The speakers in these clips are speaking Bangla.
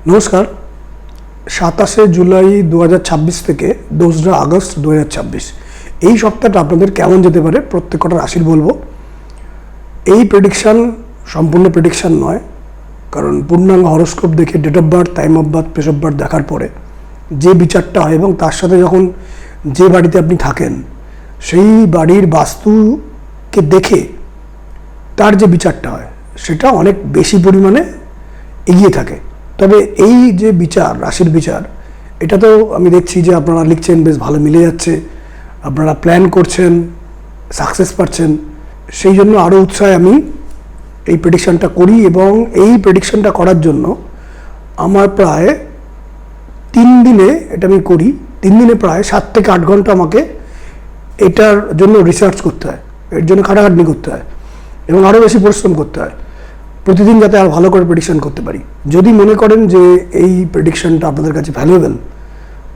নমস্কার। 27শে জুলাই 2026 থেকে 2রা আগস্ট 2026 এই সপ্তাহটা আপনাদের কেমন যেতে পারে প্রত্যেকটা রাশির বলবো। এই প্রেডিকশান সম্পূর্ণ প্রেডিকশান নয়, কারণ পূর্ণাঙ্গ হরোস্কোপ দেখে date of birth, time of birth, place of birth দেখার পরে যে বিচারটা হয় এবং তার সাথে যখন যে বাড়িতে আপনি থাকেন সেই বাড়ির বাস্তুকে দেখে তার যে বিচারটা হয় সেটা অনেক বেশি পরিমাণে এগিয়ে থাকে। তবে এই যে বিচার, রাশির বিচার, এটা তো আমি দেখছি যে আপনারা লিখছেন বেশ ভালো মিলে যাচ্ছে, আপনারা প্ল্যান করছেন, সাকসেস পাচ্ছেন, সেই জন্য আরও উৎসাহে আমি এই প্রেডিকশানটা করি। এবং এই প্রেডিকশানটা করার জন্য আমার প্রায় 3 দিনে এটা আমি করি। 3 দিনে প্রায় 7 থেকে 8 ঘন্টা আমাকে এটার জন্য রিসার্চ করতে হয়, এর জন্য খাটাখাটনি করতে হয় এবং আরও বেশি পরিশ্রম করতে হয় প্রতিদিন, যাতে আর ভালো করে প্রেডিকশান করতে পারি। যদি মনে করেন যে এই প্রেডিকশানটা আপনাদের কাছে ভ্যালুয়েবল,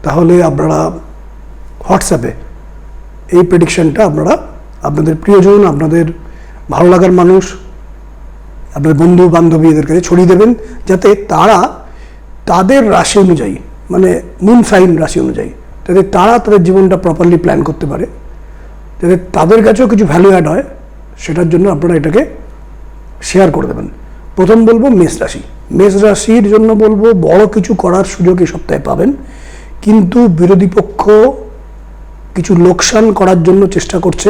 তাহলে আপনারা হোয়াটসঅ্যাপে এই প্রেডিকশানটা আপনারা আপনাদের প্রিয়জন, আপনাদের ভালো লাগার মানুষ, আপনার বন্ধু বান্ধবী এদের কাছে ছড়িয়ে দেবেন, যাতে তারা তাদের রাশি অনুযায়ী, মানে মুন সাইন রাশি অনুযায়ী, যাতে তারা তাদের জীবনটা প্রপারলি প্ল্যান করতে পারে, যাতে তাদের কাছেও কিছু ভ্যালু অ্যাড হয়। সেটার জন্য আপনারা এটাকে শেয়ার করে দেবেন। প্রথম বলবো মেষ রাশি। মেষ রাশির জন্য বলবো বড় কিছু করার সুযোগ এই সপ্তাহে পাবেন, কিন্তু বিরোধী পক্ষ কিছু লোকসান করার জন্য চেষ্টা করছে।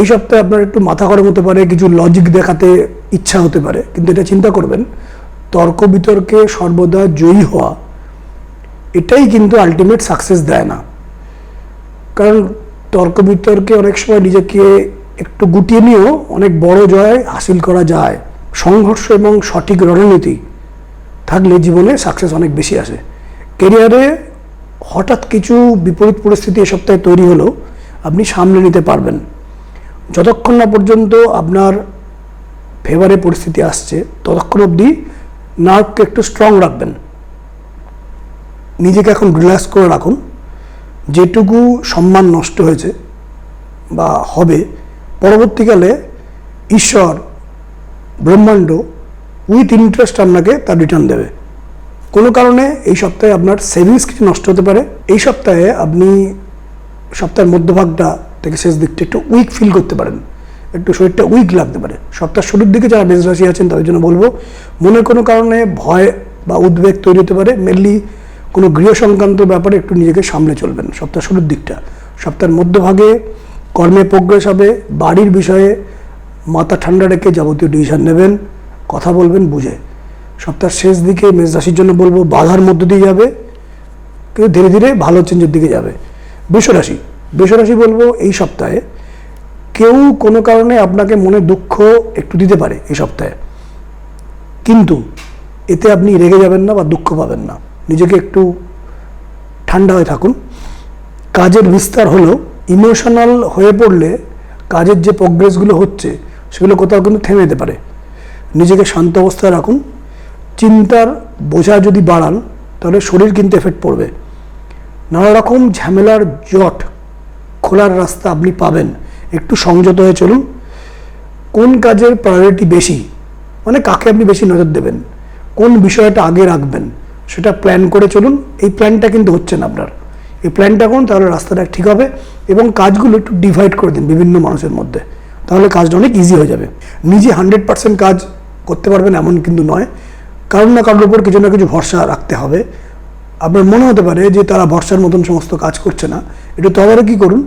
এই সপ্তাহে আপনার একটু মাথা গরম হতে পারে, কিছু লজিক দেখাতে ইচ্ছা হতে পারে, কিন্তু এটা চিন্তা করবেন তর্ক বিতর্কে সর্বদা জয়ী হওয়া এটাই কিন্তু আলটিমেট সাকসেস দেয় না। কারণ তর্ক বিতর্কে অনেক সময় নিজেকে একটু গুটিয়ে নিয়েও অনেক বড় জয় হাসিল করা যায়। সংঘর্ষ এবং সঠিক রণনীতি থাকলে জীবনে সাকসেস অনেক বেশি আসে। কেরিয়ারে হঠাৎ কিছু বিপরীত পরিস্থিতি এ সপ্তাহে তৈরি হলেও আপনি সামলে নিতে পারবেন। যতক্ষণ না পর্যন্ত আপনার ফেভারে পরিস্থিতি আসছে ততক্ষণ অবধি নার্ভকে একটু স্ট্রং রাখবেন, নিজেকে এখন রিল্যাক্স করে রাখুন। যেটুকু সম্মান নষ্ট হয়েছে বা হবে, পরবর্তীকালে ঈশ্বর, ব্রহ্মাণ্ড উইথ ইন্টারেস্ট আপনাকে তার রিটার্ন দেবে। কোনো কারণে এই সপ্তাহে আপনার সেভিংস কিছু নষ্ট হতে পারে। এই সপ্তাহে আপনি সপ্তাহের মধ্যভাগটা থেকে শেষ দিকটা একটু উইক ফিল করতে পারেন, একটু শরীরটা উইক লাগতে পারে। সপ্তাহের শুরুর দিকে যারা মেষ রাশি আছেন তাদের জন্য বলবো মনে কোনো কারণে ভয় বা উদ্বেগ তৈরি হতে পারে। মেনলি কোনো গৃহ সংক্রান্ত ব্যাপারে একটু নিজেকে সামলে চলবেন সপ্তাহ শুরুর দিকটা। সপ্তাহের মধ্যভাগে কর্মে প্রোগ্রেস হবে, বাড়ির বিষয়ে মাথা ঠান্ডা রেখে যাবতীয় ডিসিশন নেবেন, কথা বলবেন বুঝে। সপ্তাহের শেষ দিকে মেষ রাশির জন্য বলবো বাধার মধ্য দিয়ে যাবে, কিন্তু ধীরে ধীরে ভালো চেঞ্জের দিকে যাবে। বৃষ রাশি বলবো এই সপ্তাহে কেউ কোনো কারণে আপনাকে মনে দুঃখ একটু দিতে পারে এই সপ্তাহে, কিন্তু এতে আপনি রেগে যাবেন না বা দুঃখ পাবেন না। নিজেকে একটু ঠান্ডা হয়ে থাকুন। কাজের বিস্তার হলেও ইমোশনাল হয়ে পড়লে কাজের যে প্রোগ্রেসগুলো হচ্ছে সেগুলো কোথাও কিন্তু থেমে যেতে পারে। নিজেকে শান্ত অবস্থায় রাখুন। চিন্তার বোঝা যদি বাড়ান তাহলে শরীর কিন্তু এফেক্ট পড়বে। নানা রকম ঝামেলার জট খোলার রাস্তা আপনি পাবেন। একটু সংযত হয়ে চলুন। কোন কাজের প্রায়োরিটি বেশি, মানে কাকে আপনি বেশি নজর দেবেন, কোন বিষয়টা আগে রাখবেন, সেটা প্ল্যান করে চলুন। এই প্ল্যানটা কিন্তু হচ্ছে না আপনার, এই প্ল্যানটা করুন, তাহলে রাস্তাটা ঠিক হবে। এবং কাজগুলো একটু ডিভাইড করে দিন বিভিন্ন মানুষের মধ্যে, তাহলে কাজটা অনেক ইজি হয়ে যাবে। নিজে 100% কাজ করতে পারবেন এমন কিন্তু নয়, কারণ না কারোর উপর কিছু না কিছু ভরসা রাখতে হবে। আপনার মনে হতে পারে যে তারা ভরসার মতন সমস্ত কাজ করছে না, একটু তদারকি করুন,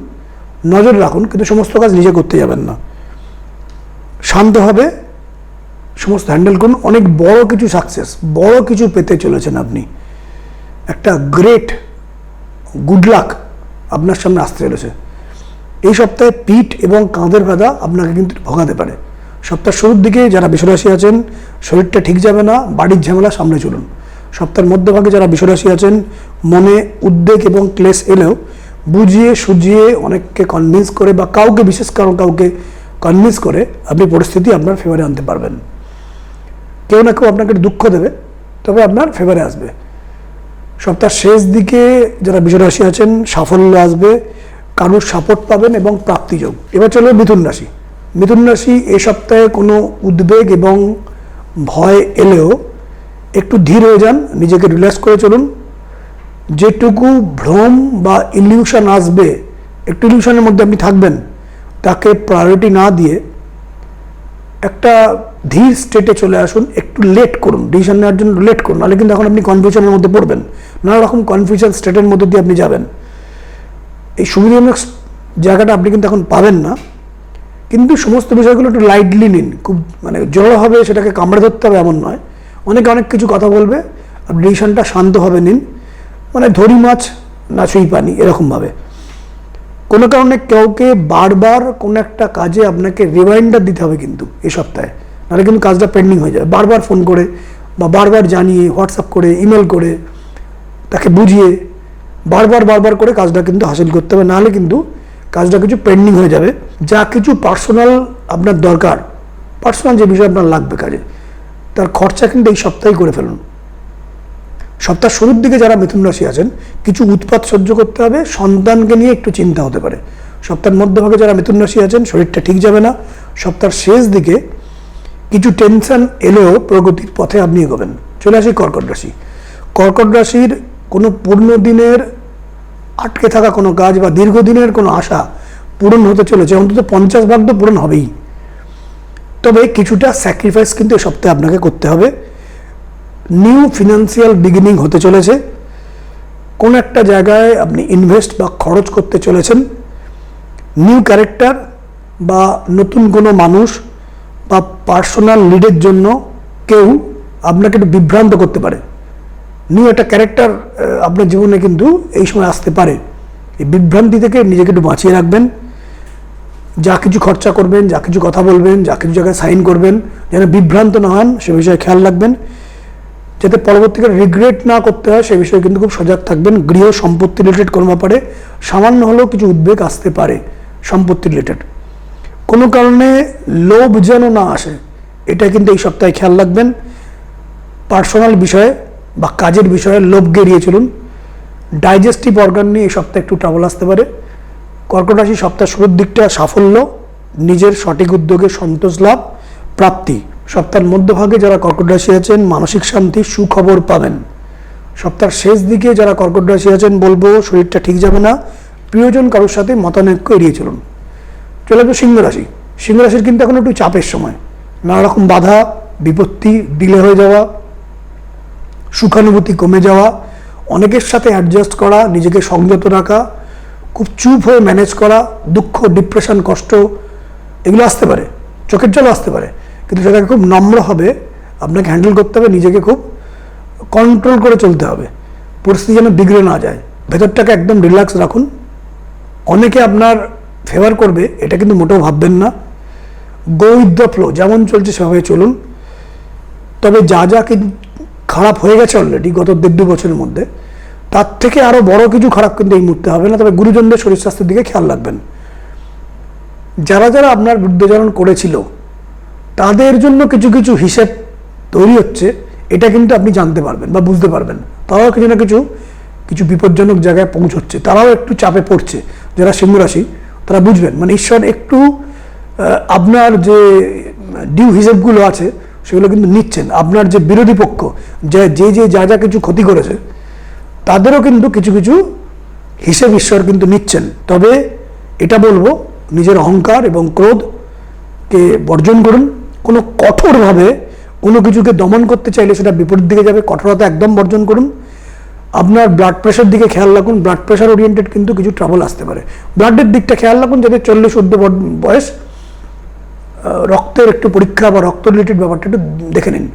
নজর রাখুন, কিন্তু সমস্ত কাজ নিজে করতে যাবেন না। শান্তভাবে সমস্ত হ্যান্ডেল করুন। অনেক বড় কিছু সাকসেস, বড় কিছু পেতে চলেছেন আপনি। একটা গ্রেট গুড লাক আপনার সামনে আসতে চলেছে। এই সপ্তাহে পিঠ এবং কাঁধের ব্যথা আপনাকে কিন্তু ভোগাতে পারে। সপ্তাহের শুরুর দিকে যারা বৃষ রাশি আছেন শরীরটা ঠিক যাবে না, বাড়ির ঝামেলা সামনে চলুন। সপ্তাহের মধ্যভাগে যারা বৃষ রাশি আছেন মনে উদ্বেগ এবং ক্লেশ এলেও বুঝিয়ে সুঝিয়ে অনেককে কনভিন্স করে বা কাউকে বিশেষ কাউকে কনভিন্স করে আপনি পরিস্থিতি আপনার ফেভারে আনতে পারবেন। কেউ না কেউ আপনাকে দুঃখ দেবে, তবে আপনার ফেভারে আসবে। সপ্তাহের শেষ দিকে যারা বৃষ রাশি আছেন সাফল্য আসবে, কারোর সাপোর্ট পাবেন এবং প্রাপ্তিযোগ। এবার চলবে মিথুন রাশি। মিথুন রাশি এ সপ্তাহে কোনো উদ্বেগ এবং ভয় এলেও একটু ধীর হয়ে যান, নিজেকে রিল্যাক্স করে চলুন। যেটুকু ভ্রম বা ইলিউশন আসবে, একটু ইলিউশনের মধ্যে আপনি থাকবেন, তাকে প্রায়োরিটি না দিয়ে একটা ধীর স্টেটে চলে আসুন। একটু লেট করুন, ডিসিশন নেওয়ার জন্য লেট করুন, নাহলে কিন্তু এখন আপনি কনফিউশনের মধ্যে পড়বেন, নানা রকম কনফিউশন স্টেটের মধ্যে দিয়ে আপনি যাবেন। এই সুবিধাজনক জায়গাটা আপনি কিন্তু এখন পাবেন না। কিন্তু সমস্ত বিষয়গুলো একটু লাইটলি নিন, খুব মানে জড়ো হবে, সেটাকে কামড়ে ধরতে হবে এমন নয়। অনেকে অনেক কিছু কথা বলবে, আপনি ডিসিশনটা শান্তভাবে নিন, মানে ধরি মাছ না ছুঁই পানি এরকমভাবে। কোনো কারণে কাউকে বারবার কোনো একটা কাজে আপনাকে রিমাইন্ডার দিতে হবে কিন্তু এই সপ্তাহে, নাহলে কিন্তু কাজটা পেন্ডিং হয়ে যাবে। বারবার ফোন করে বা বারবার জানিয়ে, হোয়াটসঅ্যাপ করে, ইমেল করে, তাকে বুঝিয়ে বারবার করে কাজটা কিন্তু হাসিল করতে হবে, নাহলে কিন্তু কাজটা কিছু পেন্ডিং হয়ে যাবে। যা কিছু পার্সোনাল আপনার দরকার, পার্সোনাল যে বিষয় আপনার লাগবে কাজে, তার খরচা কিন্তু এই সপ্তাহেই করে ফেলুন। সপ্তাহ শুরুর দিকে যারা মিথুন রাশি আছেন, কিছু উৎপাত সহ্য করতে হবে, সন্তানকে নিয়ে একটু চিন্তা হতে পারে। সপ্তাহের মধ্যভাগে যারা মিথুন রাশি আছেন, শরীরটা ঠিক যাবে না। সপ্তাহের শেষ দিকে কিছু টেনশন এলেও প্রগতির পথে আপনি এগোবেন। চলে আসি কর্কট রাশি। কর্কট রাশির কোনো পূর্ণ দিনের আটকে থাকা কোনো কাজ বা দীর্ঘদিনের কোনো আশা পূরণ হতে চলেছে, অন্তত 50% তো পূরণ হবেই। তবে কিছুটা স্যাক্রিফাইস কিন্তু এই সপ্তাহে আপনাকে করতে হবে। নিউ ফিনান্সিয়াল বিগিনিং হতে চলেছে, কোনো একটা জায়গায় আপনি ইনভেস্ট বা খরচ করতে চলেছেন। নিউ ক্যারেক্টার বা নতুন কোনো মানুষ বা পার্সোনাল লিডের জন্য কেউ আপনাকে একটু বিভ্রান্ত করতে পারে। নিউ একটা ক্যারেক্টার আপনার জীবনে কিন্তু এই সময় আসতে পারে। এই বিভ্রান্তি থেকে নিজেকে একটু বাঁচিয়ে রাখবেন। যা কিছু খরচা করবেন, যা কিছু কথা বলবেন, যা কিছু জায়গায় সাইন করবেন, যেন বিভ্রান্ত না হন সে বিষয়ে খেয়াল রাখবেন, যাতে পরবর্তীকালে রিগ্রেট না করতে হয় সে বিষয়ে কিন্তু খুব সজাগ থাকবেন। গৃহ সম্পত্তি রিলেটেড কোনো ব্যাপারে সামান্য হলেও কিছু উদ্বেগ আসতে পারে। সম্পত্তি রিলেটেড কোনো কারণে লোভ যেন না আসে, এটা কিন্তু এই সপ্তাহে খেয়াল রাখবেন। পার্সোনাল বিষয়ে বা কাজের বিষয়ে লোভকে এড়িয়ে চলুন। ডাইজেস্টিভ অর্গান নিয়ে এই সপ্তাহে একটু ট্রাবল আসতে পারে। কর্কট রাশি সপ্তাহ শুরুর দিকটা সাফল্য, নিজের সঠিক উদ্যোগে সন্তোষ লাভ, প্রাপ্তি। সপ্তাহের মধ্যভাগে যারা কর্কট রাশি আছেন, মানসিক শান্তি, সুখবর পাবেন। সপ্তাহের শেষ দিকে যারা কর্কট রাশি আছেন, বলবো শরীরটা ঠিক যাবে না, প্রিয়জন কারোর সাথে মতানৈক্য এড়িয়ে চলুন। চলে আসবো সিংহ রাশি। সিংহ রাশির কিন্তু এখন একটু চাপের সময়, নানা রকম বাধা বিপত্তি, ডিলে হয়ে যাওয়া, সুখানুভূতি কমে যাওয়া, অনেকের সাথে অ্যাডজাস্ট করা, নিজেকে সংযত রাখা, খুব চুপ হয়ে ম্যানেজ করা, দুঃখ, ডিপ্রেশন, কষ্ট এগুলো আসতে পারে, চোখের জল আসতে পারে, কিন্তু সেটাকে খুব নম্রভাবে আপনাকে হ্যান্ডেল করতে হবে। নিজেকে খুব কন্ট্রোল করে চলতে হবে, পরিস্থিতি যেন বিগড়ে না যায়। ভেতরটাকে একদম রিল্যাক্স রাখুন। অনেকে আপনার ফেভার করবে এটা কিন্তু মোটেও ভাববেন না। গো উইথ দ্য ফ্লো, যেমন চলছে সেভাবে চলুন। তবে যা খারাপ হয়ে গেছে অলরেডি গত 1.5-2 বছরের মধ্যে, তার থেকে আরও বড় কিছু খারাপ কিন্তু এই মুহূর্তে হবে না। তবে গুরুজনদের শরীর স্বাস্থ্যের দিকে খেয়াল রাখবেন। যারা আপনার বিরুদ্ধাচরণ করেছিল তাদের জন্য কিছু কিছু হিসেব তৈরি হচ্ছে, এটা কিন্তু আপনি জানতে পারবেন বা বুঝতে পারবেন। তারাও কিছু না কিছু বিপজ্জনক জায়গায় পৌঁছচ্ছে, তারাও একটু চাপে পড়ছে। যারা সিংহ রাশি তারা বুঝবেন, মানে ঈশ্বর একটু আপনার যে ডিউ হিসেবগুলো আছে সেগুলো কিন্তু নিচ্ছেন। আপনার যে বিরোধী পক্ষ যা কিছু ক্ষতি করেছে তাদেরও কিন্তু কিছু কিছু হিসেব ঈশ্বর কিন্তু নিচ্ছেন। তবে এটা বলবো, নিজের অহংকার এবং ক্রোধকে বর্জন করুন। কোনো কঠোরভাবে কোনো কিছুকে দমন করতে চাইলে সেটা বিপরীত দিকে যাবে, কঠোরতা একদম বর্জন করুন। আপনার ব্লাড প্রেশার দিকে খেয়াল রাখুন, ব্লাড প্রেশার ওরিয়েন্টেড কিন্তু কিছু ট্রাবল আসতে পারে। ব্লাডের দিকটা খেয়াল রাখুন, যাতে 40-50 বয়স, রক্তের একটু পরীক্ষা বা রক্ত রিলেটেড ব্যাপারটা একটু দেখে নিন।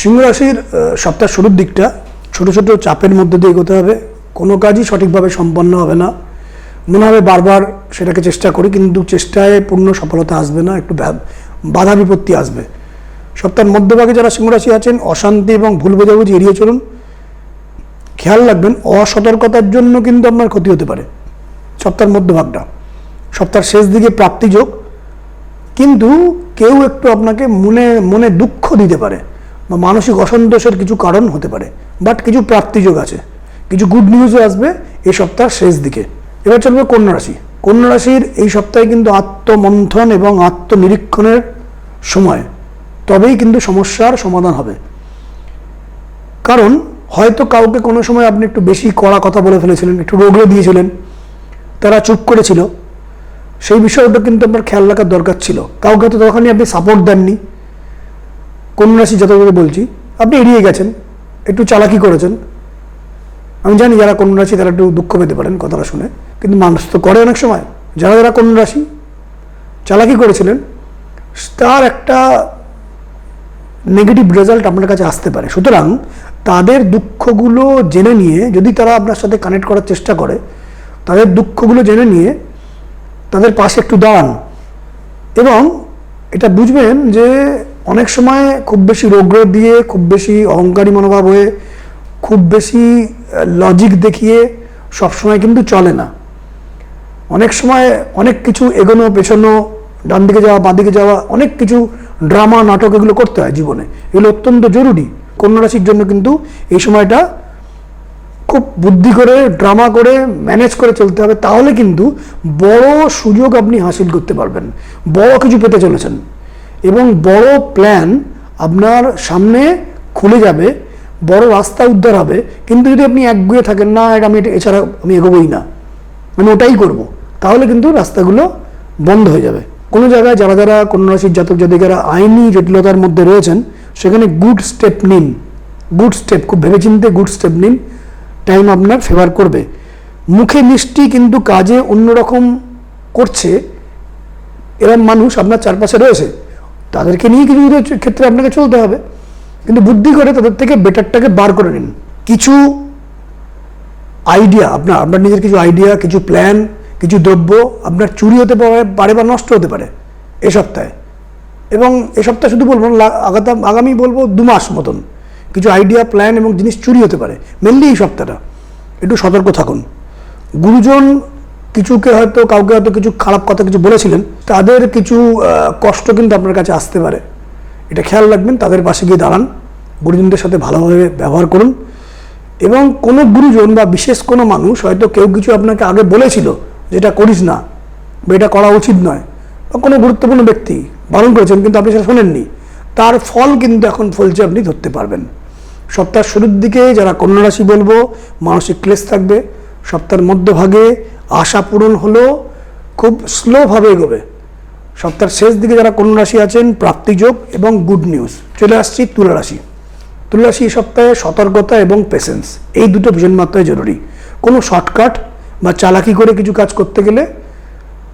সিংহ রাশির সপ্তাহ শুরুর দিকটা ছোট ছোট চাপের মধ্যে দিয়ে এগোতে হবে। কোনো কাজই সঠিকভাবে সম্পন্ন হবে না, মনে হবে বারবার সেটাকে চেষ্টা করি কিন্তু চেষ্টায় পূর্ণ সফলতা আসবে না, একটু বাধা বিপত্তি আসবে। সপ্তাহের মধ্যভাগে যারা সিংহ রাশি আছেন, অশান্তি এবং ভুল বোঝাবুঝি এড়িয়ে চলুন। খেয়াল রাখবেন, অসতর্কতার জন্য কিন্তু আপনার ক্ষতি হতে পারে সপ্তাহের মধ্যভাগটা। সপ্তাহের শেষ দিকে প্রাপ্তিযোগ, কিন্তু কেউ একটু আপনাকে মনে দুঃখ দিতে পারে বা মানসিক অসন্তোষের কিছু কারণ হতে পারে, বাট কিছু প্রাপ্তিযোগ আছে, কিছু গুড নিউজও আসবে এই সপ্তাহের শেষ দিকে। এবার চলবে কন্যা রাশি। কন্যা রাশির এই সপ্তাহে কিন্তু আত্মমন্থন এবং আত্মনিরীক্ষণের সময়, তবেই কিন্তু সমস্যার সমাধান হবে। কারণ হয়তো কাউকে কোনো সময় আপনি একটু বেশি কড়া কথা বলে ফেলেছিলেন, একটু রোগড়ে দিয়েছিলেন, তারা চুপ করেছিল, সেই বিষয়টা কিন্তু আপনার খেয়াল রাখার দরকার ছিল। কাউকে তো তখনই আপনি সাপোর্ট দেননি, কন্যা রাশি যতগুলো বলছি আপনি এড়িয়ে গেছেন, একটু চালাকি করেছেন। আমি জানি যারা কন্যা রাশি তারা একটু দুঃখ পেতে পারেন কথাটা শুনে, কিন্তু মানুষ তো করে অনেক সময়। যারা যারা কন্যা রাশি চালাকি করেছিলেন তার একটা নেগেটিভ রেজাল্ট আপনার কাছে আসতে পারে। সুতরাং তাদের দুঃখগুলো জেনে নিয়ে যদি তারা আপনার সাথে কানেক্ট করার চেষ্টা করে, তাদের দুঃখগুলো জেনে নিয়ে তাদের পাশে একটু দাঁড়ান এবং এটা বুঝবেন যে অনেক সময় খুব বেশি রোগ্র দিয়ে, খুব বেশি অহংকারী মনোভাব হয়ে, খুব বেশি লজিক দেখিয়ে সবসময় কিন্তু চলে না। অনেক সময় অনেক কিছু এগোনো পেছনো, ডান দিকে যাওয়া বাঁ দিকে যাওয়া, অনেক কিছু ড্রামা নাটক এগুলো করতে হয় জীবনে, এগুলো অত্যন্ত জরুরি। কন্যা রাশির জন্য কিন্তু এই সময়টা খুব বুদ্ধি করে, ড্রামা করে, ম্যানেজ করে চলতে হবে, তাহলে কিন্তু বড় সুযোগ আপনি হাসিল করতে পারবেন, বড় কিছু পেতে চলেছেন এবং বড় প্ল্যান আপনার সামনে খুলে যাবে, বড় রাস্তা উদ্ধার হবে। কিন্তু যদি আপনি একগুয়ে থাকেন, না এটা আমি এছাড়া আমি এগোবই না, আমি ওটাই করব, তাহলে কিন্তু রাস্তাগুলো বন্ধ হয়ে যাবে। কোনো জায়গায় যারা যারা কন্যা রাশির জাতক জাতিকারা আইনি জটিলতার মধ্যে রয়েছেন, সেখানে গুড স্টেপ নিন, গুড স্টেপ, খুব ভেবেচিন্তে গুড স্টেপ নিন, টাইম আপনার ফেভার করবে। মুখে মিষ্টি কিন্তু কাজে অন্যরকম করছে এরকম মানুষ আপনার চারপাশে রয়েছে, তাদেরকে নিয়ে কিছু ক্ষেত্রে আপনাকে চলতে হবে, কিন্তু বুদ্ধি করে তাদের থেকে বেটারটাকে বার করে নিন। কিছু আইডিয়া আপনার নিজের কিছু আইডিয়া, কিছু প্ল্যান, কিছু দ্রব্য আপনার চুরি হতে পারে বা নষ্ট হতে পারে এ সপ্তাহে। এবং এ সপ্তাহে শুধু বলবো না, আগামী বলবো 2 মাস মতন কিছু আইডিয়া, প্ল্যান এবং জিনিস চুরি হতে পারে। মেনলি এই সপ্তাহটা একটু সতর্ক থাকুন। গুরুজন কাউকে হয়তো কিছু খারাপ কথা কিছু বলেছিলেন, তাদের কিছু কষ্ট কিন্তু আপনার কাছে আসতে পারে, এটা খেয়াল রাখবেন। তাদের পাশে গিয়ে দাঁড়ান, গুরুজনদের সাথে ভালোভাবে ব্যবহার করুন এবং কোনো গুরুজন বা বিশেষ কোনো মানুষ হয়তো কেউ কিছু আপনাকে আগে বলেছিল যেটা করিস না বা এটা করা উচিত নয়, বা কোনো গুরুত্বপূর্ণ ব্যক্তি বারণ করেছেন কিন্তু আপনি সেটা শোনেননি, তার ফল কিন্তু এখন ফলছে, আপনি ধরতে পারবেন। সপ্তাহের শুরুর দিকে যারা কন্যা রাশি বলবো মানসিক ক্লেশ থাকবে, সপ্তাহের মধ্যভাগে আশা পূরণ হলেও খুব স্লোভাবে এগোবে। সপ্তাহের শেষ দিকে যারা কন্যা রাশি আছেন প্রাপ্তিযোগ এবং গুড নিউজ। চলে আসছি তুলা রাশি। তুলা রাশি এই সপ্তাহে সতর্কতা এবং পেশেন্স, এই দুটো ভীষণ মাত্রায় জরুরি। কোনো শর্টকাট বা চালাকি করে কিছু কাজ করতে গেলে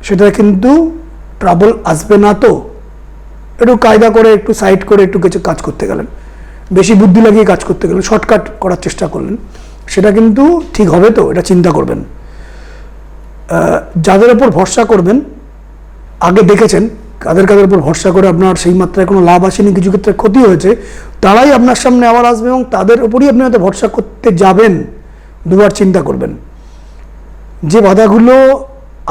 সেটা কিন্তু ট্রাবল আসবে না। তো একটু কায়দা করে, একটু সাইড করে একটু কিছু কাজ করতে গেলেন, বেশি বুদ্ধি লাগিয়ে কাজ করতে গেলেন, শর্টকাট করার চেষ্টা করলেন, সেটা কিন্তু ঠিক হবে তো, এটা চিন্তা করবেন। যাদের ওপর ভরসা করবেন, আগে দেখেছেন কাদের উপর ভরসা করে আপনার সেই মাত্রায় কোনো লাভ আসেনি, কিছু ক্ষেত্রে ক্ষতি হয়েছে, তারাই আপনার সামনে আবার আসবে এবং তাদের উপরই আপনি হয়তো ভরসা করতে যাবেন, দুবার চিন্তা করবেন। যে বাধাগুলো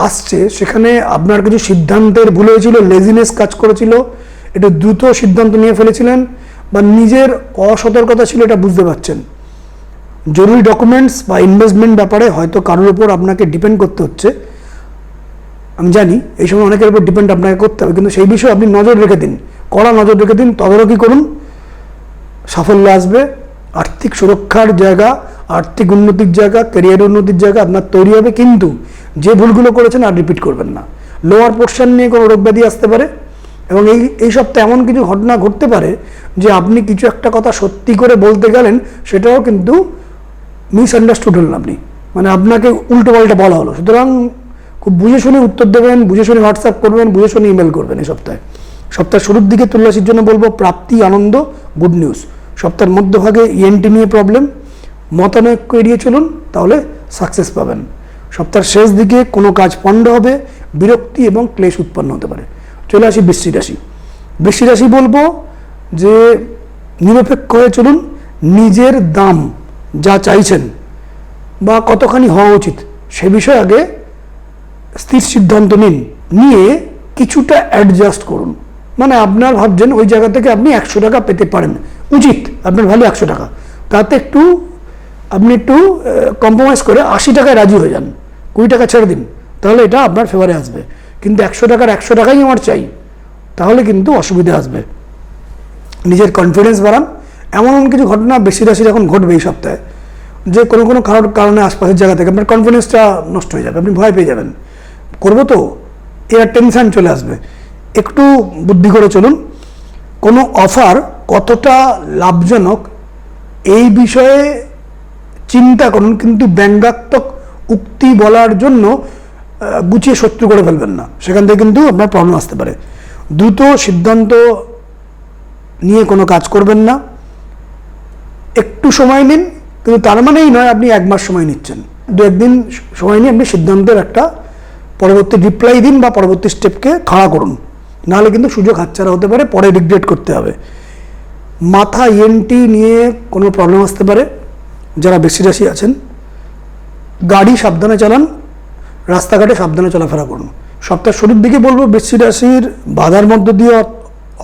আসছে সেখানে আপনার কিছু সিদ্ধান্তের ভুল হয়েছিল, লেজিনেস কাজ করেছিল, একটু দ্রুত সিদ্ধান্ত নিয়ে ফেলেছিলেন বা নিজের অসতর্কতা ছিল, এটা বুঝতে পারছেন। জরুরি ডকুমেন্টস বা ইনভেস্টমেন্ট ব্যাপারে হয়তো কারোর উপর আপনাকে ডিপেন্ড করতে হচ্ছে, আমি জানি এই সময় অনেকের উপর ডিপেন্ড আপনাকে করতে হবে, কিন্তু সেই বিষয়ে আপনি নজর রেখে দিন, কড়া নজর রেখে দিন, তদারকি করুন, সাফল্য আসবে। আর্থিক সুরক্ষার জায়গা, আর্থিক উন্নতির জায়গা, ক্যারিয়ার উন্নতির জায়গা আপনার তৈরি হবে, কিন্তু যে ভুলগুলো করেছেন আর রিপিট করবেন না। লোয়ার পোর্শন নিয়ে কোনো রোগ ব্যাধি আসতে পারে এবং এই সপ্তাহে এমন কিছু ঘটনা ঘটতে পারে যে আপনি কিছু একটা কথা সত্যি করে বলতে গেলেন, সেটাও কিন্তু মিসআন্ডারস্টুড হলেন আপনি, মানে আপনাকে উল্টো পাল্টা বলা হলো। সুতরাং খুব বুঝে শুনে উত্তর দেবেন, বুঝে শুনে হোয়াটসঅ্যাপ করবেন, বুঝে শুনে ইমেল করবেন। এই সপ্তাহের শুরুর দিকে তুলা রাশির জন্য বলবো প্রাপ্তি, আনন্দ, গুড নিউজ। সপ্তাহের মধ্যভাগে ইএনটি নিয়ে প্রবলেম, মতানৈক্য এড়িয়ে চলুন, তাহলে সাকসেস পাবেন। সপ্তাহের শেষ দিকে কোনো কাজ পণ্ড হবে, বিরক্তি এবং ক্লেশ উৎপন্ন হতে পারে। চলে আসি বৃশ্চিক রাশি। বৃশ্চিক রাশি বলবো যে নিরপেক্ষ হয়ে চলুন, নিজের দাম যা চাইছেন বা কতখানি হওয়া উচিত সে বিষয়ে আগে স্থির সিদ্ধান্ত নিয়ে কিছুটা অ্যাডজাস্ট করুন। মানে আপনার ভাবছেন ওই জায়গা থেকে আপনি 100 টাকা পেতে পারেন, উচিত আপনার ভ্যালু 100 টাকা, তাতে আপনি একটু কম্প্রোমাইজ করে 80 টাকায় রাজি হয়ে যান, 20 টাকা ছেড়ে দিন, তাহলে এটা আপনার ফেভারে আসবে। কিন্তু 100 টাকার 100 টাকাই আমার চাই, তাহলে কিন্তু অসুবিধা আসবে। নিজের কনফিডেন্স বাড়ান এমন কিছু ঘটনা বৃশ্চিক রাশির এখন ঘটবে এই সপ্তাহে, যে কোনো কারণে আশপাশের জায়গা থেকে আপনার কনফিডেন্সটা নষ্ট হয়ে যাবে, আপনি ভয় পেয়ে যাবেন, করবো তো, এর টেনশন চলে আসবে। একটু বুদ্ধি করে চলুন। কোনো অফার কতটা লাভজনক এই বিষয়ে চিন্তা করুন, কিন্তু ব্যঙ্গাত্মক উক্তি বলার জন্য গুছিয়ে শত্রু করে ফেলবেন না, সেখান থেকে কিন্তু আপনার প্রবলেম আসতে পারে। দ্রুত সিদ্ধান্ত নিয়ে কোনো কাজ করবেন না, একটু সময় নিন, কিন্তু তার মানেই নয় আপনি 1 মাস সময় নিচ্ছেন। 2-1 দিন সময় নিয়ে আপনি সিদ্ধান্তের একটা পরবর্তী রিপ্লাই দিন বা পরবর্তী স্টেপকে খাড়া করুন, নাহলে কিন্তু সুযোগ হাতছাড়া হতে পারে, পরে রিগ্রেট করতে হবে। মাথা ইএনটি নিয়ে কোনো প্রবলেম আসতে পারে। যারা বৃশ্চিক রাশি আছেন, গাড়ি সাবধানে চালান, রাস্তাঘাটে সাবধানে চলাফেরা করুন। সপ্তাহের শুরুর দিকে বলবো বৃশ্চিক রাশির বাধার মধ্য দিয়ে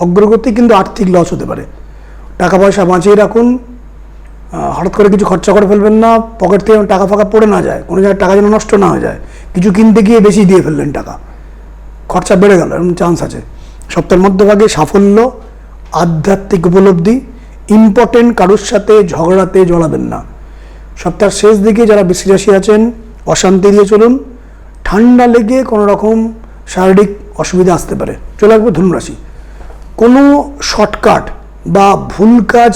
অগ্রগতি, কিন্তু আর্থিক লস হতে পারে। টাকা পয়সা বাঁচিয়ে রাখুন, হঠাৎ করে কিছু খরচা করে ফেলবেন না, পকেট থেকে টাকা ফাঁকা পড়ে না যায়, কোনো জায়গায় টাকা যেন নষ্ট না হয়ে যায়। কিছু কিনতে গিয়ে বেশি দিয়ে ফেললেন টাকা, খরচা বেড়ে গেল, এরকম চান্স আছে। সপ্তাহের মধ্যভাগে সাফল্য, আধ্যাত্মিক উপলব্ধি, ইম্পর্টেন্ট কারোর সাথে ঝগড়াতে জড়াবেন না। সপ্তাহের শেষ দিকে যারা বৃশ্চিক রাশি আছেন, অশান্তি দিয়ে চলুন, ঠান্ডা লেগে কোনো রকম শারীরিক অসুবিধা আসতে পারে। চলে আসবো ধনু রাশি। কোনো শর্টকাট বা ভুল কাজ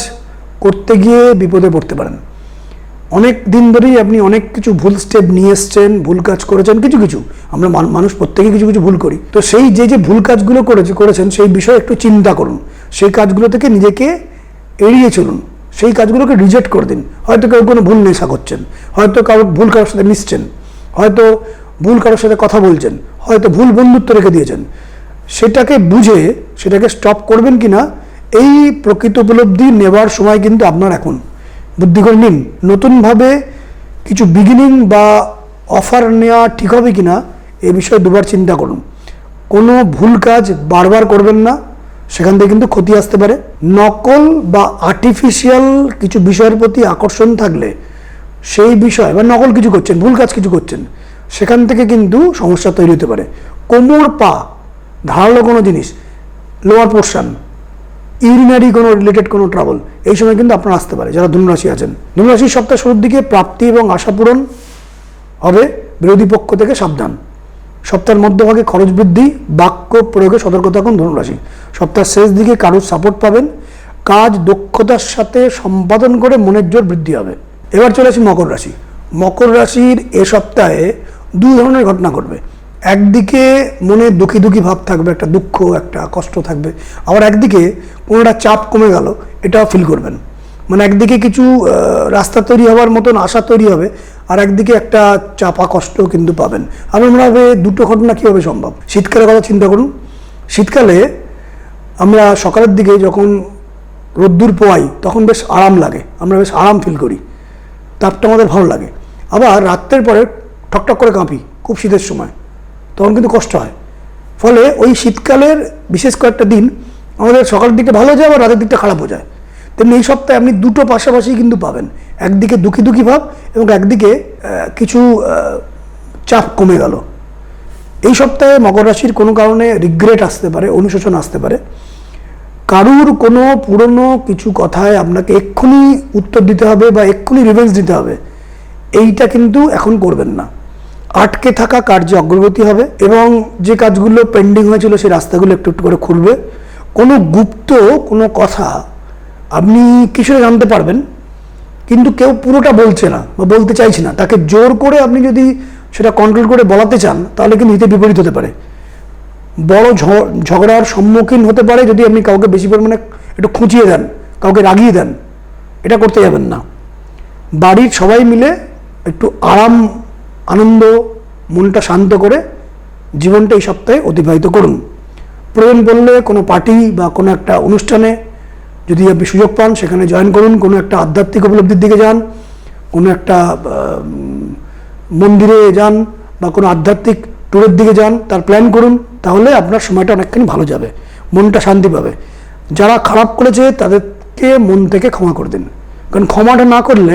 করতে গিয়ে বিপদে পড়তে পারেন। অনেক দিন ধরেই আপনি অনেক কিছু ভুল স্টেপ নিয়ে এসছেন, ভুল কাজ করেছেন, কিছু আমরা মানুষ প্রত্যেকে কিছু ভুল করি। তো সেই যে ভুল কাজগুলো করেছেন সেই বিষয়ে একটু চিন্তা করুন, সেই কাজগুলো থেকে নিজেকে এড়িয়ে চলুন, সেই কাজগুলোকে রিজেক্ট করে দিন। হয়তো কেউ কোনো ভুল নেশা করছেন, হয়তো ভুল কারোর সাথে মিশছেন, হয়তো ভুল কারোর সাথে কথা বলছেন, হয়তো ভুল বন্ধুত্ব রেখে দিয়েছেন। সেটাকে বুঝে সেটাকে স্টপ করবেন কিনা, এই প্রকৃত উপলব্ধি নেবার সময় কিন্তু আপনার এখন। বুদ্ধি করে নিন, নতুনভাবে কিছু বিগিনিং বা অফার নেওয়া ঠিক হবে কিনা এ বিষয়ে দুবার চিন্তা করুন। কোনো ভুল কাজ বারবার করবেন না, সেখান থেকে কিন্তু ক্ষতি আসতে পারে। নকল বা আর্টিফিশিয়াল কিছু বিষয়ের প্রতি আকর্ষণ থাকলে সেই বিষয় বা নকল কিছু করছেন, ভুল কাজ কিছু করছেন, সেখান থেকে কিন্তু সমস্যা তৈরি হতে পারে। কোমর পা ধারালো কোনো জিনিস, লোয়ার পোর্শন, ইউরিনারি কোনো রিলেটেড কোনো ট্রাবল, এই সময় কিন্তু আপনার আসতে পারে। যারা ধনুরাশি আছেন, ধনুরাশির সপ্তাহ শুরুর দিকে প্রাপ্তি এবং আশা পূরণ হবে, বিরোধী পক্ষ থেকে সাবধান। সপ্তাহের মধ্যভাগে খরচ বৃদ্ধি, বাক্য প্রয়োগে সতর্ক থাকুন ধনুরাশি। সপ্তাহের শেষ দিকে কারোর সাপোর্ট পাবেন, কাজ দক্ষতার সাথে সম্পাদন করে মনের জোর বৃদ্ধি হবে। এবার চলে আসি মকর রাশি। মকর রাশির এ সপ্তাহে 2 ধরনের ঘটনা ঘটবে। একদিকে মনে দুঃখী ভাব থাকবে, একটা দুঃখ, একটা কষ্ট থাকবে। আবার একদিকে কোনো একটা চাপ কমে গেল, এটাও ফিল করবেন। মানে একদিকে কিছু রাস্তা তৈরি হওয়ার মতন আশা তৈরি হবে, আর একদিকে একটা চাপা কষ্ট কিন্তু পাবেন। আমরা দুটো ঘটনা কীভাবে সম্ভব? শীতকালের কথা চিন্তা করুন। শীতকালে আমরা সকালের দিকে যখন রোদ্দুর পোয়াই তখন বেশ আরাম লাগে, আমরা বেশ আরাম ফিল করি, তাপটা আমাদের ভালো লাগে। আবার রাত্রের পরে ঠকঠক করে কাঁপি খুব শীতের সময়, তখন কিন্তু কষ্ট হয়। ফলে ওই শীতকালের বিশেষ কয়েকটা দিন আমাদের সকালের দিকটা ভালো যায়, আবার রাতের দিকটা খারাপ হয়ে যায়। তেমনি এই সপ্তাহে আপনি দুটো পাশাপাশি কিন্তু পাবেন, একদিকে দুঃখী ভাব এবং একদিকে কিছু চাপ কমে গেল। এই সপ্তাহে মকর রাশির কোনো কারণে রিগ্রেট আসতে পারে, অনুশোচনা আসতে পারে। কারুর কোনো পুরনো কিছু কথায় আপনাকে এক্ষুনি উত্তর দিতে হবে বা এক্ষুনি রিভেঞ্জ দিতে হবে, এইটা কিন্তু এখন করবেন না। আটকে থাকা কার্যে অগ্রগতি হবে এবং যে কাজগুলো পেন্ডিং হয়েছিল সেই রাস্তাগুলো একটু একটু করে খুলবে। কোনো গুপ্ত কোনো কথা আপনি কিছু জানতে পারবেন, কিন্তু কেউ পুরোটা বলছে না বা বলতে চাইছে না। তাকে জোর করে আপনি যদি সেটা কন্ট্রোল করে বলাতে চান, তাহলে কিন্তু হিতে বিপরীত হতে পারে। বড় ঝগড়ার সম্মুখীন হতে পারে যদি আপনি কাউকে বেশি পরিমাণে একটু খুঁচিয়ে দেন, কাউকে রাগিয়ে দেন। এটা করতে যাবেন না। বাড়ির সবাই মিলে একটু আরাম, আনন্দ, মনটা শান্ত করে জীবনটা এই সপ্তাহে অতিবাহিত করুন। প্রয়োজন পড়লে কোনো পার্টি বা কোনো একটা অনুষ্ঠানে যদি আপনি সুযোগ পান, সেখানে জয়েন করুন। কোনো একটা আধ্যাত্মিক উপলব্ধির দিকে যান, কোনো একটা মন্দিরে যান বা কোনো আধ্যাত্মিক ট্যুরের দিকে যান, তার প্ল্যান করুন। তাহলে আপনার সময়টা অনেকখানি ভালো যাবে, মনটা শান্তি পাবে। যারা খারাপ করেছে তাদেরকে মন থেকে ক্ষমা করে দিন, কারণ ক্ষমাটা না করলে,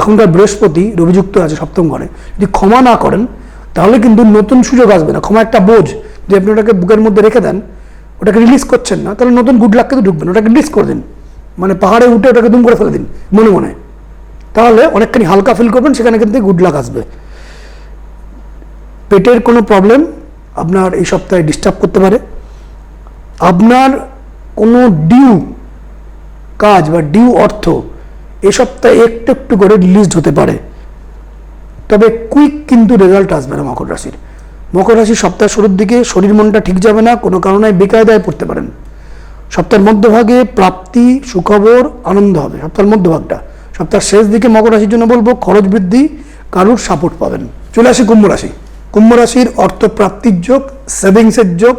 এখনকার বৃহস্পতি রবিযুক্ত আছে সপ্তম ঘরে, যদি ক্ষমা না করেন তাহলে কিন্তু নতুন সুযোগ আসবে না। ক্ষমা একটা বোঝ, যে আপনি ওটাকে বুকের মধ্যে রেখে দেন, ওটাকে রিলিজ করছেন না, তাহলে নতুন গুড লাক কিন্তু ঢুকবেন। ওটাকে রিলিজ করে দিন, মানে পাহাড়ে উঠে ওটাকে দুম করে ফেলে দিন মনে মনে, তাহলে অনেকখানি হালকা ফিল করবেন, সেখানে কিন্তু গুড লাক আসবে। পেটের কোনো প্রবলেম আপনার এই সপ্তাহে ডিস্টার্ব করতে পারে। আপনার কোনো ডিউ কাজ বা ডিউ অর্থ এই সপ্তাহে একটু একটু করে রিলিজড হতে পারে, তবে কুইক কিন্তু রেজাল্ট আসবে না মকর রাশির। মকর রাশির সপ্তাহের শুরুর দিকে শরীর মনটা ঠিক যাবে না, কোনো কারণে বেকায়দায় পড়তে পারেন। সপ্তাহের মধ্যভাগে প্রাপ্তি, সুখবর, আনন্দ হবে সপ্তাহের মধ্যভাগটা। সপ্তাহের শেষ দিকে মকর রাশির জন্য বলবো খরচ বৃদ্ধি, কারুর সাপোর্ট পাবেন। চলে আসি কুম্ভ রাশি। কুম্ভ রাশির অর্থপ্রাপ্তির যোগ, সেভিংসের যোগ,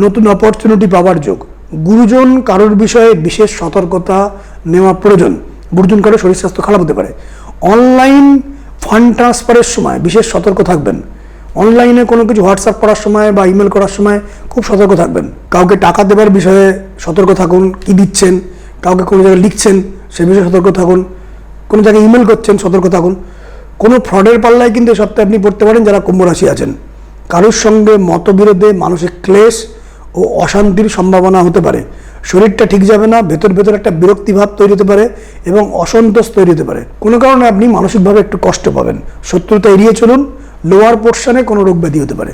নতুন অপরচুনিটি পাওয়ার যোগ। গুরুজন কারোর বিষয়ে বিশেষ সতর্কতা নেওয়া প্রয়োজন। গুরুজন কারোর শরীর স্বাস্থ্য খারাপ হতে পারে। অনলাইন ফান্ড ট্রান্সফারের সময় বিশেষ সতর্ক থাকবেন। অনলাইনে কোনো কিছু হোয়াটসঅ্যাপ করার সময় বা ইমেল করার সময় খুব সতর্ক থাকবেন। কাউকে টাকা দেওয়ার বিষয়ে সতর্ক থাকুন, কি দিচ্ছেন, কাউকে কোনো জায়গায় লিখছেন সে বিষয়ে সতর্ক থাকুন, কোনো জায়গায় ইমেল করছেন সতর্ক থাকুন। কোনো ফ্রডের পাল্লায় কিন্তু এই সপ্তাহে আপনি পড়তে পারেন যারা কুম্ভ রাশি আছেন। কারোর সঙ্গে মতবিরোধে মানসিক ক্লেশ ও অশান্তির সম্ভাবনা হতে পারে। শরীরটা ঠিক যাবে না, ভেতর ভেতর একটা বিরক্তিভাব তৈরি হতে পারে এবং অসন্তোষ তৈরি হতে পারে। কোনো কারণে আপনি মানসিকভাবে একটু কষ্ট পাবেন। শত্রুতা এড়িয়ে চলুন। লোয়ার পোর্শনে কোনো রোগ ব্যাধি হতে পারে।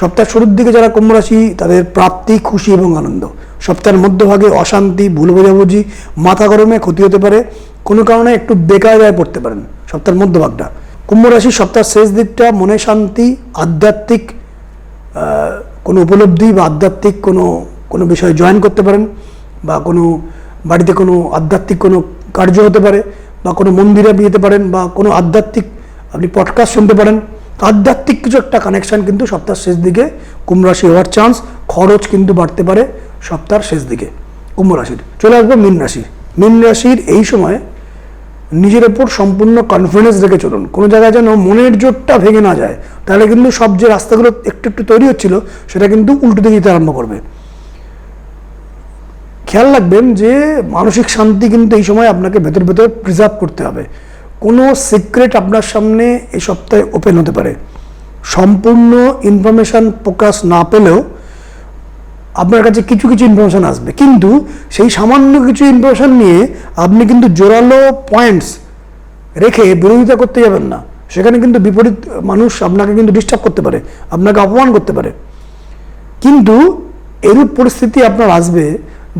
সপ্তাহের শুরুর দিকে যারা কুম্ভ রাশি তাদের প্রাপ্তি, খুশি এবং আনন্দ। সপ্তাহের মধ্যভাগে অশান্তি, ভুল বোঝাবুঝি, মাথা গরমে ক্ষতি হতে পারে। কোনো কারণে একটু বেকায়দায় পড়তে পারেন সপ্তাহের মধ্যভাগটা। কুম্ভ রাশির সপ্তাহের শেষ দিকটা মনে শান্তি, আধ্যাত্মিক কোনো উপলব্ধি বা আধ্যাত্মিক কোনো বিষয়ে জয়েন করতে পারেন, বা কোনো বাড়িতে কোনো আধ্যাত্মিক কোনো কার্য হতে পারে, বা কোনো মন্দিরে আপনি যেতে পারেন, বা কোনো আধ্যাত্মিক আপনি পডকাস্ট শুনতে পারেন। আধ্যাত্মিক কিছু একটা কানেকশান কিন্তু সপ্তাহের শেষ দিকে কুম্ভ রাশি হওয়ার চান্স। খরচ কিন্তু বাড়তে পারে সপ্তাহের শেষ দিকে কুম্ভ রাশির। চলে আসবো মীন রাশি। মীন রাশির এই সময় নিজের ওপর সম্পূর্ণ কনফিডেন্স রেখে চলুন। কোনো জায়গায় যেন মনের জোরটা ভেঙে না যায়, তাহলে কিন্তু সব যে রাস্তাগুলো একটু একটু তৈরি হচ্ছিল সেটা কিন্তু উল্টো দিকে যেতে আরম্ভ করবে। খেয়াল রাখবেন যে মানসিক শান্তি কিন্তু এই সময় আপনাকে ভেতর ভেতর প্রিজার্ভ করতে হবে। কোনো সিক্রেট আপনার সামনে এই সপ্তাহে ওপেন হতে পারে। সম্পূর্ণ ইনফরমেশান প্রকাশ না পেলেও আপনার কাছে কিছু কিছু ইনফরমেশান আসবে, কিন্তু সেই সামান্য কিছু ইনফরমেশান নিয়ে আপনি কিন্তু জোরালো পয়েন্টস রেখে বিরোধিতা করতে যাবেন না। সেখানে কিন্তু বিপরীত মানুষ আপনাকে কিন্তু ডিস্টার্ব করতে পারে, আপনাকে অপমান করতে পারে। কিন্তু এরূপ পরিস্থিতি আপনার আসবে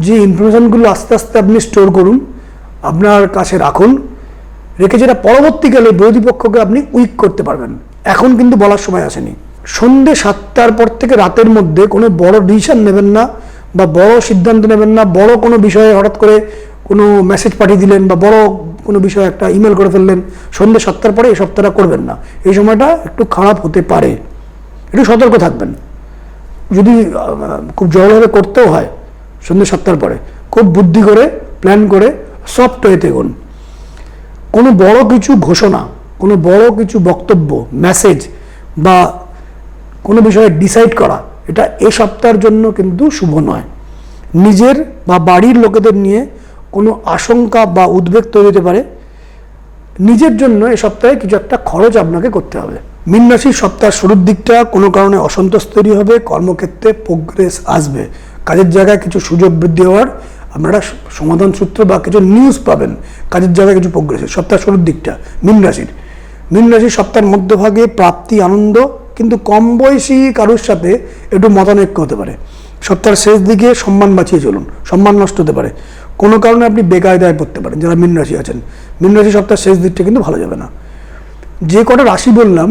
যে ইনফরমেশানগুলো আস্তে আস্তে আপনি স্টোর করুন, আপনার কাছে রাখুন, রেখে যেটা পরবর্তীকালে বিরোধী পক্ষকে আপনি উইক করতে পারবেন। এখন কিন্তু বলার সময় আসেনি। সন্ধ্যে 7টার পর থেকে রাতের মধ্যে কোনো বড় ডিসিশন নেবেন না, বা বড় সিদ্ধান্ত নেবেন না। বড় কোনো বিষয়ে হঠাৎ করে কোনো মেসেজ পাঠিয়ে দিলেন, বা বড় কোনো বিষয়ে একটা ইমেল করে ফেললেন, সন্ধ্যে 7টার পরে এই সপ্তাহটা করবেন না। এই সময়টা একটু খারাপ হতে পারে, একটু সতর্ক থাকবেন। যদি খুব জড়ভাবে করতেও হয় সন্ধ্যে 7টার পরে, খুব বুদ্ধি করে প্ল্যান করে সফট ওয়েতে এগোন। কোনো বড় কিছু ঘোষণা, কোনো বড় কিছু বক্তব্য, মেসেজ বা কোনো বিষয়ে ডিসাইড করা, এটা এ সপ্তাহের জন্য কিন্তু শুভ নয়। নিজের বা বাড়ির লোকেদের নিয়ে কোনো আশঙ্কা বা উদ্বেগ তৈরি হতে পারে। নিজের জন্য এ সপ্তাহে কিছু একটা খরচ আপনাকে করতে হবে। মীন রাশির সপ্তাহের শুরুর দিকটা কোনো কারণে অসন্তোষ তৈরি হবে। কর্মক্ষেত্রে প্রোগ্রেস আসবে। কাজের জায়গায় কিছু সুযোগ বৃদ্ধি হওয়ার আপনারা সমাধান সূত্র বা কিছু নিউজ পাবেন। কাজের জায়গায় কিছু প্রোগ্রেস সপ্তাহের শুরুর দিকটা মীন রাশির। মীন রাশির সপ্তাহের মধ্যভাগে প্রাপ্তি, আনন্দ, কিন্তু কম বয়সী কারোর সাথে একটু মতানৈক্য হতে পারে। সপ্তাহের শেষ দিকে সম্মান বাঁচিয়ে চলুন, সম্মান নষ্ট হতে পারে। কোনো কারণে আপনি বেকায়দায় পড়তে পারেন যারা মীন রাশি আছেন। মীন রাশি সপ্তাহের শেষ দিকটা কিন্তু ভালো যাবে না। যে কটা রাশি বললাম,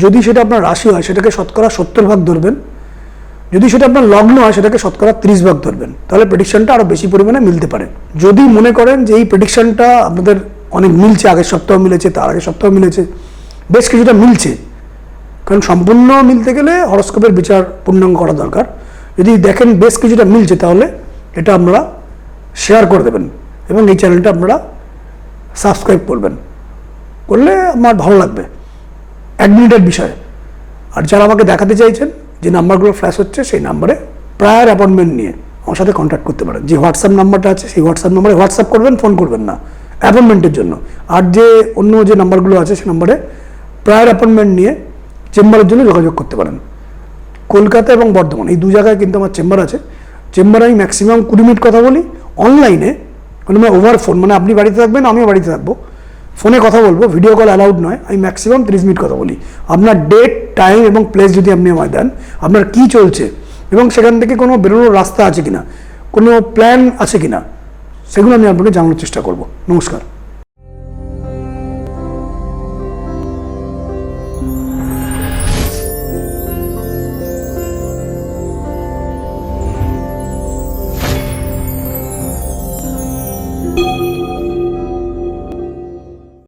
যদি সেটা আপনার রাশি হয় সেটাকে শতকরা 70 ভাগ ধরবেন। যদি সেটা আপনার লগ্ন হয় সেটাকে শতকরা 30 ভাগ ধরবেন, তাহলে প্রেডিকশনটা আরও বেশি পরিমাণে মিলতে পারে। যদি মনে করেন যে এই প্রেডিকশনটা আপনাদের অনেক মিলছে, আগের সপ্তাহ মিলেছে, তার আগের সপ্তাহ মিলেছে, বেশ কিছুটা মিলছে, কারণ সম্পূর্ণ মিলতে গেলে হরস্কোপের বিচার পূর্ণাঙ্গ করা দরকার। যদি দেখেন বেশ কিছুটা মিলছে, তাহলে এটা আপনারা শেয়ার করে দেবেন এবং এই চ্যানেলটা আপনারা সাবস্ক্রাইব করবেন, করলে আমার ভালো লাগবে। 1 মিনিটের বিষয়। আর যারা আমাকে দেখাতে চাইছেন, যে নাম্বারগুলো ফ্ল্যাশ হচ্ছে সেই নাম্বারে প্রায়ার অ্যাপয়েন্টমেন্ট নিয়ে আমার সাথে কন্ট্যাক্ট করতে পারেন। যে হোয়াটসঅ্যাপ নাম্বারটা আছে সেই হোয়াটসঅ্যাপ নাম্বারে হোয়াটসঅ্যাপ করবেন, ফোন করবেন না অ্যাপয়েন্টমেন্টের জন্য। আর যে অন্য যে নাম্বারগুলো আছে সেই নাম্বারে প্রায়ার অ্যাপয়েন্টমেন্ট নিয়ে চেম্বারের জন্য যোগাযোগ করতে পারেন। কলকাতা এবং বর্ধমান এই 2 জায়গায় কিন্তু আমার চেম্বার আছে। চেম্বারে আমি ম্যাক্সিমাম 20 মিনিট কথা বলি, অনলাইনে মানে ওভার ফোন, মানে আপনি বাড়িতে থাকবেন আমিও বাড়িতে থাকবো, ফোনে কথা বলবো, ভিডিও কল অ্যালাউড নয়, আমি ম্যাক্সিমাম 30 মিনিট কথা বলি। আপনার ডেট, টাইম এবং প্লেস যদি আপনি আমায় দেন, আপনার কী চলছে এবং সেখান থেকে কোনো বেরোনোর রাস্তা আছে কিনা, কোনো প্ল্যান আছে কিনা, সেগুলো আমি আপনাকে জানানোর চেষ্টা করব। নমস্কার।